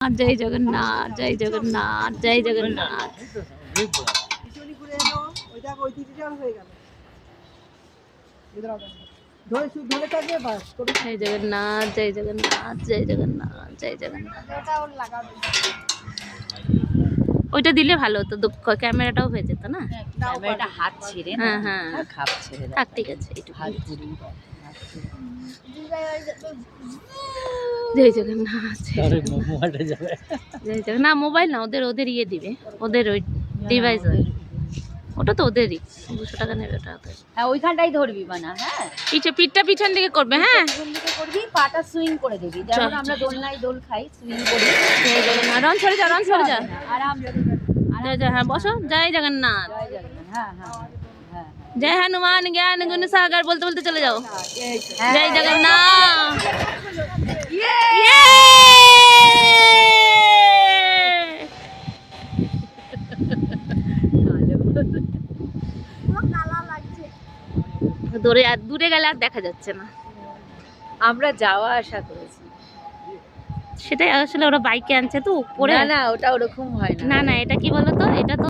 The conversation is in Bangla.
जय जगन्नाथ जय जगन्नाथ जय जगन्नाथ। जय जगन्नाथ जय जगन्नाथ जय जगन्नाथ जय जगन्नाथ। ওইটা দিলে ভালো হতো, ক্যামেরাটাও হয়ে যেত না। ক্যামেরাটা হাত ছেড়ে না, হ্যাঁ হ্যাঁ খাপ ছেড়ে দাও। থাক, ঠিক আছে। হাত ঘুরিয়ে দাও। জয় জগন্নাথ আরে মোবাইলটা যাবে। জয় জগন্নাথ। না মোবাইল না, ওদের ওদের ইয়ে দিবে, ওদের ওই ডিভাইস। ওটা তো ওদেরই, 200 টাকা নেবে ওটা ওদের। হ্যাঁ ওইখানটাই ধরবি বানা। হ্যাঁ পিঠটা পিছন দিকে করবে। হ্যাঁ পিছন দিকে করবি, পাটা সুইং করে দিবি, যেমন আমরা দোলনায় দোল খাই সুইং করি। জয় জগন্নাথ। রন সরে যা, রন সরে যা। আরাম জয় জয়। হ্যাঁ বসো। জয় জগন্নাথ। জয় জগন্নাথ। হ্যাঁ হ্যাঁ হ্যাঁ जय हनुमान ज्ञान गुण सागर बोलते बोलते चले जाओ। হ্যাঁ। जय जगन्नाथ। দূরে দূরে গেলে আর দেখা যাচ্ছে না। আমরা যাওয়া আসা করেছি, সেটাই আসলে ওরা বাইকে আনছে তো উপরে। না না ওটা ওরকম হয় না। না না, এটা কি বলতো, এটা তো